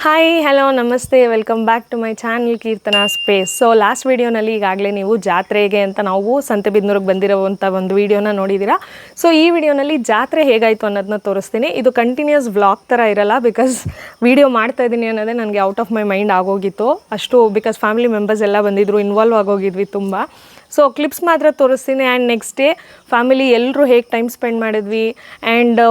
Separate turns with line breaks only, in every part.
Hi hello ನಮಸ್ತೆ welcome back to my channel Keerthana space. So last ವೀಡಿಯೋನಲ್ಲಿ ಈಗಾಗಲೇ ನೀವು ಜಾತ್ರೆಗೆ ಅಂತ ನಾವು ಸಂತೆಬಿದನೂರಿಗೆ ಬಂದಿರೋವಂಥ ಒಂದು ವೀಡಿಯೋನ ನೋಡಿದ್ದೀರಾ. ಸೊ ಈ ವಿಡಿಯೋನಲ್ಲಿ ಜಾತ್ರೆ ಹೇಗಾಯಿತು ಅನ್ನೋದನ್ನ ತೋರಿಸ್ತೀನಿ. ಇದು ಕಂಟಿನ್ಯೂಸ್ ವ್ಲಾಗ್ ಥರ ಇರಲ್ಲ, ಬಿಕಾಸ್ ವೀಡಿಯೋ ಮಾಡ್ತಾ ಇದ್ದೀನಿ ಅನ್ನೋದೇ ನನಗೆ ಔಟ್ ಆಫ್ ಮೈ ಮೈಂಡ್ ಆಗೋಗಿತ್ತು ಅಷ್ಟು, ಬಿಕಾಸ್ ಫ್ಯಾಮಿಲಿ ಮೆಂಬರ್ಸ್ ಎಲ್ಲ ಬಂದಿದ್ದರು, ಇನ್ವಾಲ್ವ್ ಆಗೋಗಿದ್ವಿ ತುಂಬ. ಸೊ ಕ್ಲಿಪ್ಸ್ ಮಾತ್ರ ತೋರಿಸ್ತೀನಿ. ಆ್ಯಂಡ್ ನೆಕ್ಸ್ಟ್ ಡೇ ಫ್ಯಾಮಿಲಿ ಎಲ್ಲರೂ ಹೇಗೆ ಟೈಮ್ ಸ್ಪೆಂಡ್ ಮಾಡಿದ್ವಿ ಆ್ಯಂಡ್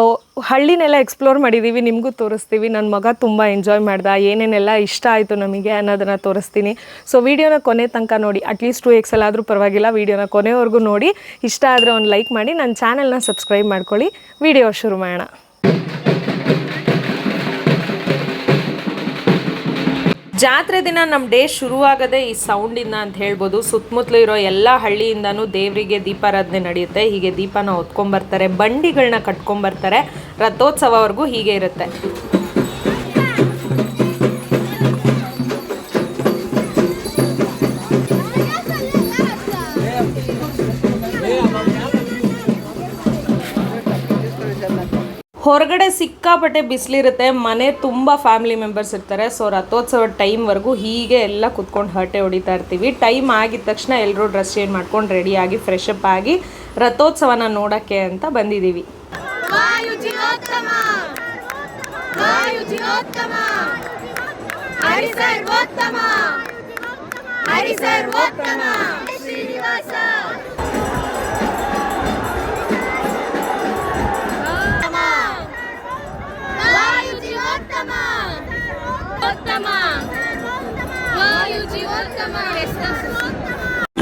ಹಳ್ಳಿನೆಲ್ಲ ಎಕ್ಸ್ಪ್ಲೋರ್ ಮಾಡಿದ್ದೀವಿ, ನಿಮಗೂ ತೋರಿಸ್ತೀವಿ. ನನ್ನ ಮಗ ತುಂಬ ಎಂಜಾಯ್ ಮಾಡ್ದ, ಏನೇನೆಲ್ಲ ಇಷ್ಟ ಆಯಿತು ನಮಗೆ ಅನ್ನೋದನ್ನು ತೋರಿಸ್ತೀನಿ. ಸೊ ವೀಡಿಯೋನ ಕೊನೆ ತನಕ ನೋಡಿ, ಅಟ್ಲೀಸ್ಟ್ 2x ಆದರೂ ಪರವಾಗಿಲ್ಲ, ವೀಡಿಯೋನ ಕೊನೆವರೆಗೂ ನೋಡಿ. ಇಷ್ಟ ಆದರೆ ಒಂದು ಲೈಕ್ ಮಾಡಿ, ನನ್ನ ಚಾನಲ್ನ ಸಬ್ಸ್ಕ್ರೈಬ್ ಮಾಡ್ಕೊಳ್ಳಿ. ವೀಡಿಯೋ ಶುರು ಮಾಡೋಣ. ಜಾತ್ರೆ ದಿನ ನಮ್ಮ ಡೇ ಶುರುವಾಗದೆ ಈ ಸೌಂಡಿಂದ ಅಂತ ಹೇಳ್ಬೋದು. ಸುತ್ತಮುತ್ತಲು ಇರೋ ಎಲ್ಲ ಹಳ್ಳಿಯಿಂದನೂ ದೇವರಿಗೆ ದೀಪಾರಾಧನೆ ನಡೆಯುತ್ತೆ. ಹೀಗೆ ದೀಪನ ಹೊತ್ಕೊಂಬರ್ತಾರೆ, ಬಂಡಿಗಳನ್ನ ಕಟ್ಕೊಂಬರ್ತಾರೆ. ರಥೋತ್ಸವವರೆಗೂ ಹೀಗೆ ಇರುತ್ತೆ. ಹೊರಗಡೆ ಸಿಕ್ಕಾಪಟ್ಟೆ ಬಿಸಿಲಿರುತ್ತೆ, ಮನೆ ತುಂಬ ಫ್ಯಾಮಿಲಿ ಮೆಂಬರ್ಸ್ ಇರ್ತಾರೆ. ಸೊ ರಥೋತ್ಸವ ಟೈಮ್ವರೆಗೂ ಹೀಗೆ ಎಲ್ಲ ಕುತ್ಕೊಂಡು ಹರಟೆ ಹೊಡಿತಾ ಇರ್ತೀವಿ. ಟೈಮ್ ಆಗಿದ ತಕ್ಷಣ ಎಲ್ಲರೂ ಡ್ರೆಸ್ ಚೇಂಜ್ ಮಾಡ್ಕೊಂಡು ರೆಡಿಯಾಗಿ ಫ್ರೆಶ್ ಅಪ್ ಆಗಿ ರಥೋತ್ಸವನ ನೋಡೋಕ್ಕೆ ಅಂತ ಬಂದಿದ್ದೀವಿ.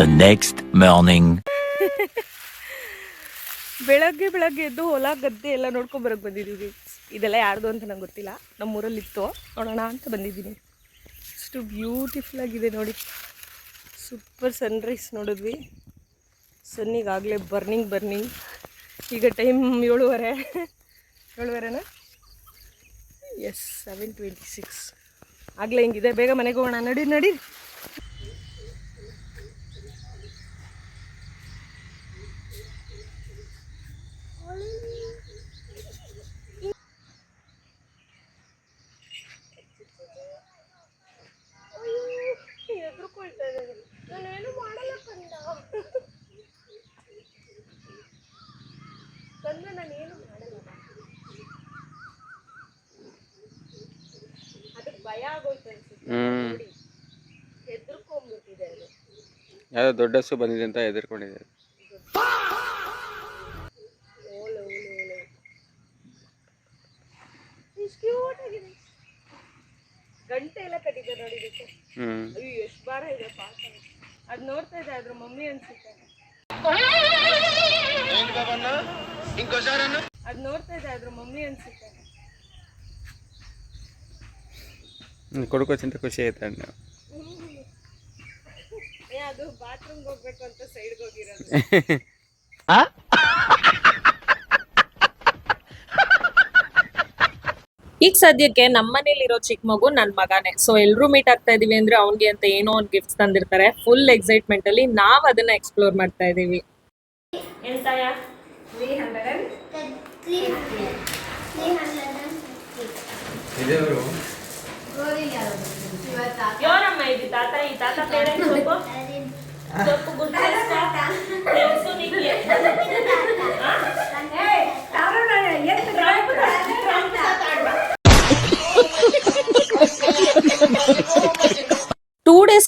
The next morning.
ಬೆಳಗ್ಗೆ ಎದ್ದು ಹೊಲ ಗದ್ದೆ ಎಲ್ಲ ನೋಡ್ಕೊಂಡು ಬರೋಕ್ಕೆ ಬಂದಿದ್ದೀವಿ. ಇದೆಲ್ಲ ಯಾರ್ದು ಅಂತ ನಂಗೆ ಗೊತ್ತಿಲ್ಲ, ನಮ್ಮೂರಲ್ಲಿ ಇತ್ತು, ನೋಡೋಣ ಅಂತ ಬಂದಿದ್ದೀನಿ. ಅಷ್ಟು ಬ್ಯೂಟಿಫುಲ್ ಆಗಿದೆ ನೋಡಿ. ಸೂಪರ್ ಸನ್ರೈಸ್ ನೋಡಿದ್ವಿ. ಸನ್ನಿಗಾಗಲೇ ಬರ್ನಿಂಗ್. ಈಗ ಟೈಮ್ 7:30 ಎಸ್ 7:26 ಆಗಲೇ ಹಿಂಗಿದೆ. ಬೇಗ ಮನೆಗೆ ಹೋಗೋಣ, ನಡಿ. ನಾನೇನು ಮಾಡಲ್ಲ ಕಂದ, ನಾನೇನು ಮಾಡಲ್ಲ. ಅದಕ್ಕೆ ಭಯ ಆಗೋಯ್ತು ಅನ್ಸುತ್ತೆ, ಹೆದರ್ಕೊಂಡ್ಬಿಟ್ಟಿದೆ ಅದು.
ಯಾವುದೋ ದೊಡ್ಡ ಹಸು ಬಂದಿದೆ ಅಂತ ಹೆದರ್ಕೊಂಡಿದೆ.
ಕ್ಯೂಟ್ ಆಗಿದೆ. ಗಂಟೆ ಎಲ್ಲ ಕಟ್ಟಿದೆ ನೋಡಿ ಇದಕ್ಕೆ. ಅಯ್ಯೋ ಎಷ್ಟು ಭಾರ ಇದೆ ಪಾಪ. ಅದು ನೋಡ್ತಾ ಇದೆ, ಅದ್ರ ಮಮ್ಮಿ ಅನ್ಸುತ್ತೆ. ಅದು ನೋಡ್ತಾ ಇದೆ, ಅದ್ರ ಮಮ್ಮಿ ಅನ್ಸುತ್ತೆ.
ಕೊಡ್ಕೋಚಂತ ಖುಷಿ ಆಯ್ತು ಅಣ್ಣ.
ಅದು ಬಾತ್ರೂಮ್ಗೆ ಹೋಗ್ಬೇಕು ಅಂತ ಸೈಡ್ಗೆ ಹೋಗಿರೋದು. ಈಗ ಸದ್ಯಕ್ಕೆ ನಮ್ಮನೇಲಿರೋ ಚಿಕ್ಕ ಮಗು ನನ್ನ ಮಗನೇ. ಸೊ ಎಲ್ಲರೂ ಮೀಟ್ ಆಗ್ತಾ ಇದೀವಿ ಅಂದ್ರೆ ಅವ್ನಿಗೆ ಅಂತ ಏನೋ ಒಂದು ಗಿಫ್ಟ್ಸ್ ತಂದಿರ್ತಾರೆ. ಫುಲ್ ಎಕ್ಸೈಟ್ಮೆಂಟ್ ಅಲ್ಲಿ ನಾವು ಅದನ್ನ ಎಕ್ಸ್ಪ್ಲೋರ್ ಮಾಡ್ತಾ ಇದೀವಿ. ಯೋರಮ್ಮ ಇದು ತಾತ, ಈ ತಾತ ಪೇರೆಂಟ್ಸ್ ಸೊಪ್ಪು ಗುಡ್ days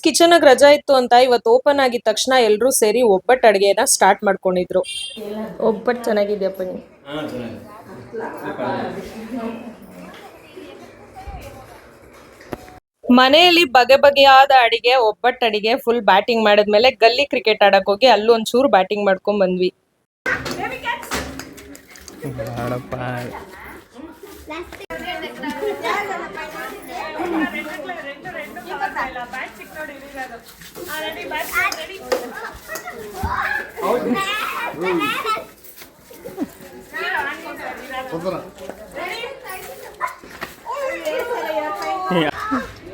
ಕಿಚನ್ ರಜಾ ಇತ್ತು ಅಂತ ಇವತ್ತು ಓಪನ್ ಆಗಿದ ತಕ್ಷಣ ಎಲ್ಲರೂ ಸೇರಿ ಒಬ್ಬಟ್ಟು ಅಡುಗೆನ ಸ್ಟಾರ್ಟ್ ಮಾಡ್ಕೊಂಡಿದ್ರು. ಒಬ್ಬಟ್ಟು ಚೆನ್ನಾಗಿದೆಯಪ್ಪ. ಮನೆಯಲ್ಲಿ ಬಗೆಯಾದ ಅಡಿಗೆ, ಒಬ್ಬಟ್ಟು ಅಡಿಗೆ ಫುಲ್ ಬ್ಯಾಟಿಂಗ್ ಮಾಡಿದ್ಮೇಲೆ ಗಲ್ಲಿ ಕ್ರಿಕೆಟ್ ಆಡಕ್ ಹೋಗಿ ಅಲ್ಲೂ ಒಂಚೂರು ಬ್ಯಾಟಿಂಗ್ ಮಾಡ್ಕೊಂಡ್ ಬಂದ್ವಿ.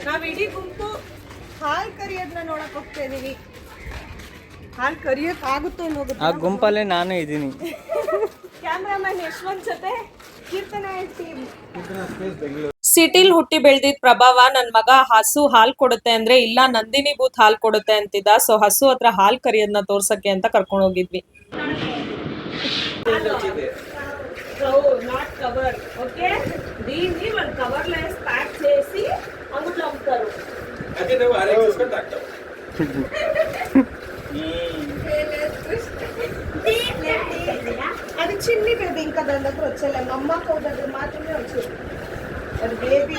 ನಾವಿಡೀ ಗುಂಪು ಹಾಲು ಕರಿಯೋದನ್ನ ನೋಡಕ್ ಹೋಗ್ತಾ ಇದೀವಿ. ಹಾಲು ಕರಿಯಕ್ ಆಗುತ್ತೋ ಅನ್ನೋದು
ಆ ಗುಂಪಲ್ಲೇ ನಾನು ಇದ್ದೀನಿ.
ಕ್ಯಾಮ್ರಾಮನ್ ಯಶವಂತ್ ಜೊತೆ ಕೀರ್ತನಾ ಟೀಮ್. ಸಿಟಿಲ್ ಹುಟ್ಟಿ ಬೆಳ್ದಿದ್ ಪ್ರಭಾವ ನನ್ ಮಗ ಹಸು ಹಾಲ್ ಕೊಡುತ್ತೆ ಅಂದ್ರೆ ಇಲ್ಲ ನಂದಿನಿ ಬೂತ್ ಹಾಲ್ ಕೊಡುತ್ತೆ ಅಂತಿದ್ದ. ಸೊ ಹಸು ಹತ್ರ ಹಾಲ್ ಕರಿಯೋದನ್ನ ತೋರ್ಸಕ್ಕೆ ಅಂತ ಕರ್ಕೊಂಡು ಹೋಗಿದ್ವಿ.
అది చిన్ని బేబీ ఇంకా దాని దగ్గర వచ్చేలే మా అమ్మ కో దగ్గర మాత్రమే వచ్చేది అది బేబీ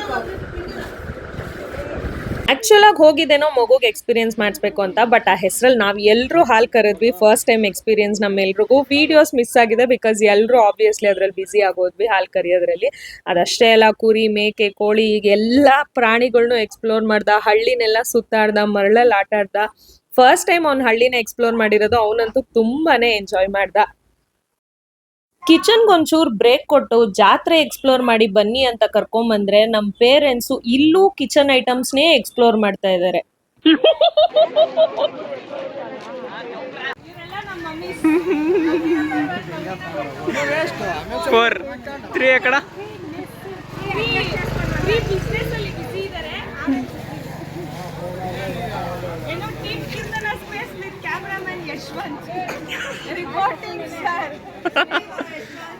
ಆಕ್ಚುಲ್ ಆಗಿ ಹೋಗಿದ್ದೇನೋ ಮಗುಗೆ ಎಕ್ಸ್ಪೀರಿಯನ್ಸ್ ಮಾಡಿಸ್ಬೇಕು ಅಂತ, ಬಟ್ ಆ ಹೆಸರಲ್ಲಿ ನಾವು ಎಲ್ಲರೂ ಹಾಲ್ ಕರೆದ್ವಿ. ಫಸ್ಟ್ ಟೈಮ್ ಎಕ್ಸ್ಪೀರಿಯನ್ಸ್ ನಮ್ಮೆಲ್ರಿಗೂ. ವಿಡಿಯೋಸ್ ಮಿಸ್ ಆಗಿದೆ ಬಿಕಾಸ್ ಎಲ್ಲರೂ ಆಬ್ವಿಯಸ್ಲಿ ಅದ್ರಲ್ಲಿ ಬ್ಯುಸಿ ಆಗೋದ್ವಿ ಹಾಲ್ ಕರಿಯೋದ್ರಲ್ಲಿ. ಅದಷ್ಟೇ ಅಲ್ಲ, ಕುರಿ ಮೇಕೆ ಕೋಳಿ ಈಗ ಎಲ್ಲ ಪ್ರಾಣಿಗಳ್ನು ಎಕ್ಸ್ಪ್ಲೋರ್ ಮಾಡ್ದ, ಹಳ್ಳಿನೆಲ್ಲ ಸುತ್ತಾಡ್ದ, ಮರಳಲ್ಲಿ ಆಟ ಆಡ್ದ. ಫಸ್ಟ್ ಟೈಮ್ ಅವ್ನು ಹಳ್ಳಿನ ಎಕ್ಸ್ಪ್ಲೋರ್ ಮಾಡಿರೋದು. ಅವನಂತೂ ತುಂಬಾನೇ ಎಂಜಾಯ್ ಮಾಡ್ದ. ಕಿಚನ್ಗೆ ಒಂಚೂರು ಬ್ರೇಕ್ ಕೊಟ್ಟು ಜಾತ್ರೆ ಎಕ್ಸ್ಪ್ಲೋರ್ ಮಾಡಿ ಬನ್ನಿ ಅಂತ ಕರ್ಕೊಂಬಂದ್ರೆ ನಮ್ಮ ಪೇರೆಂಟ್ಸು ಇಲ್ಲೂ ಕಿಚನ್ ಐಟಮ್ಸ್ನೇ ಎಕ್ಸ್ಪ್ಲೋರ್ ಮಾಡ್ತಾ ಇದ್ದಾರೆ.
4 3 ఎక్కడ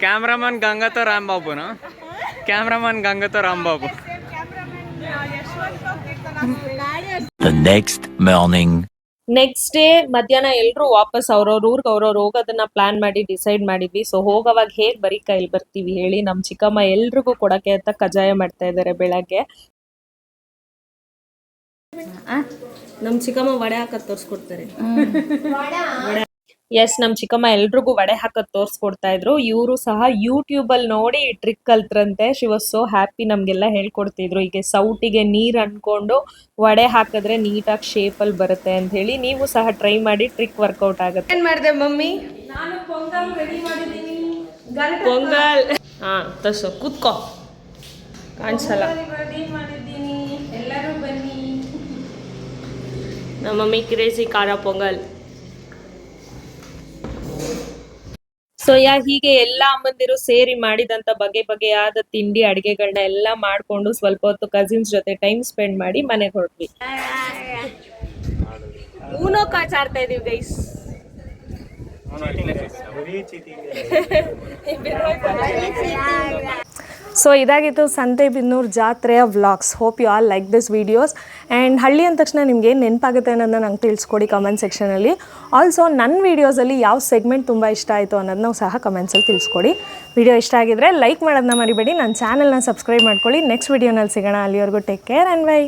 కెమెరామన్ గంగతో రాంబాబునా? కెమెరామన్ గంగతో Rambabu.
The next morning.
Next day ಮಧ್ಯಾಹ್ನ ಎಲ್ಲರೂ ವಾಪಸ್ ಅವ್ರವ್ರ ಊರ್ಗೆ ಅವ್ರವ್ರು ಹೋಗೋದನ್ನ ಪ್ಲಾನ್ ಮಾಡಿ ಡಿಸೈಡ್ ಮಾಡಿದ್ವಿ. ಸೊ ಹೋಗೋವಾಗ ಹೇಗ್ ಬರೀ ಕೈಲಿ ಬರ್ತೀವಿ ಹೇಳಿ, ನಮ್ ಚಿಕ್ಕಮ್ಮ ಎಲ್ರಿಗೂ ಕೊಡಕ್ಕೆ ಅಂತ ಕಜಾಯ ಮಾಡ್ತಾ ಇದ್ದಾರೆ ಬೆಳಗ್ಗೆ. ನಮ್ ಚಿಕ್ಕಮ್ಮ ವಡೆ ಹಾಕದ್ ತೋರ್ಸ್ಕೊಡ್ತಾರೆ. ಎಸ್, ನಮ್ ಚಿಕ್ಕಮ್ಮ ಎಲ್ರಿಗೂ ವಡೆ ಹಾಕದ್ ತೋರ್ಸ್ಕೊಡ್ತಾ ಇದ್ರು. ಇವರು ಸಹ ಯೂಟ್ಯೂಬ್ ಅಲ್ಲಿ ನೋಡಿ ಟ್ರಿಕ್ ಕಲ್ತ್ರಂತೆ. She was so happy. ನಮ್ಗೆಲ್ಲ ಹೇಳ್ಕೊಡ್ತಿದ್ರು ಈಗ ಸೌಟಿಗೆ ನೀರ್ ಅನ್ಕೊಂಡು ವಡೆ ಹಾಕಿದ್ರೆ ನೀಟಾಗಿ ಶೇಪ್ ಅಲ್ಲಿ ಬರುತ್ತೆ ಅಂತ ಹೇಳಿ. ನೀವು ಸಹ ಟ್ರೈ ಮಾಡಿ, ಟ್ರಿಕ್ ವರ್ಕೌಟ್ ಆಗುತ್ತೆ.
ಏನ್ ಮಾಡಿದೆ ಮಮ್ಮಿ?
ನಾನು ಪೊಂಗಲ್ ರೆಡಿ ಮಾಡಿದ್ದೀನಿ. ಪೊಂಗಲ್ ತಸು ಕೂತ್ಕೋ, ಕಾಣಿಸಲ್ಲ. ರೆಡಿ ಮಾಡಿದ್ದೀನಿ, ಎಲ್ಲರೂ ಬನ್ನಿ. ನಮ್ಮ ಮಮ್ಮಿ ಕ್ರೇಜಿ ಖಾರ ಪೊಂಗಲ್. ಸೊ ಹೀಗೆ ಎಲ್ಲ ಅಮ್ಮಂದಿರು ಸೇರಿ ಮಾಡಿದಂತ ಬಗೆ ಬಗೆಯಾದ ತಿಂಡಿ ಅಡಿಗೆಗಳನ್ನ ಎಲ್ಲ ಮಾಡ್ಕೊಂಡು ಸ್ವಲ್ಪ ಹೊತ್ತು ಕಸಿನ್ಸ್ ಜೊತೆ ಟೈಮ್ ಸ್ಪೆಂಡ್ ಮಾಡಿ ಮನೆಗೆ ಹೊರಟ್ವಿ. ಊನೋ ಕಾಚ್ ಆಡ್ತಾ ಇದೀವಿ ಗೈಸ್. ಸೊ ಇದಾಗಿತ್ತು ಸಂತೆಬೆನ್ನೂರು ಜಾತ್ರೆಯ vlogs. Hope you all like this videos. And ಹಳ್ಳಿ ಅಂದ ತಕ್ಷಣ ನಿಮ್ಗೆ ಏನು ನೆನಪಾಗುತ್ತೆ ಅನ್ನೋದನ್ನ ನಂಗೆ ತಿಳಿಸ್ಕೊಡಿ ಕಮೆಂಟ್ ಸೆಕ್ಷನಲ್ಲಿ. ಆಲ್ಸೋ ನನ್ನ ವೀಡಿಯೋಸಲ್ಲಿ ಯಾವ ಸೆಗ್ಮೆಂಟ್ ತುಂಬ ಇಷ್ಟ ಆಯಿತು ಅನ್ನೋದನ್ನ ಸಹ ಕಮೆಂಟ್ಸಲ್ಲಿ ತಿಳಿಸ್ಕೊಡಿ. ವಿಡಿಯೋ ಇಷ್ಟ ಆಗಿದ್ರೆ ಲೈಕ್ ಮಾಡೋದನ್ನ ಮರಿಬೇಡಿ. ನನ್ನ ಚಾನಲ್ನ ಸಬ್ಸ್ಕ್ರೈಬ್ ಮಾಡ್ಕೊಳ್ಳಿ. ನೆಕ್ಸ್ಟ್ ವೀಡಿಯೋನಲ್ಲಿ ಸಿಗೋಣ. ಅಲ್ಲಿವರೆಗೂ ಟೇಕ್ ಕೇರ್ ಆ್ಯಂಡ್ ಬೈ.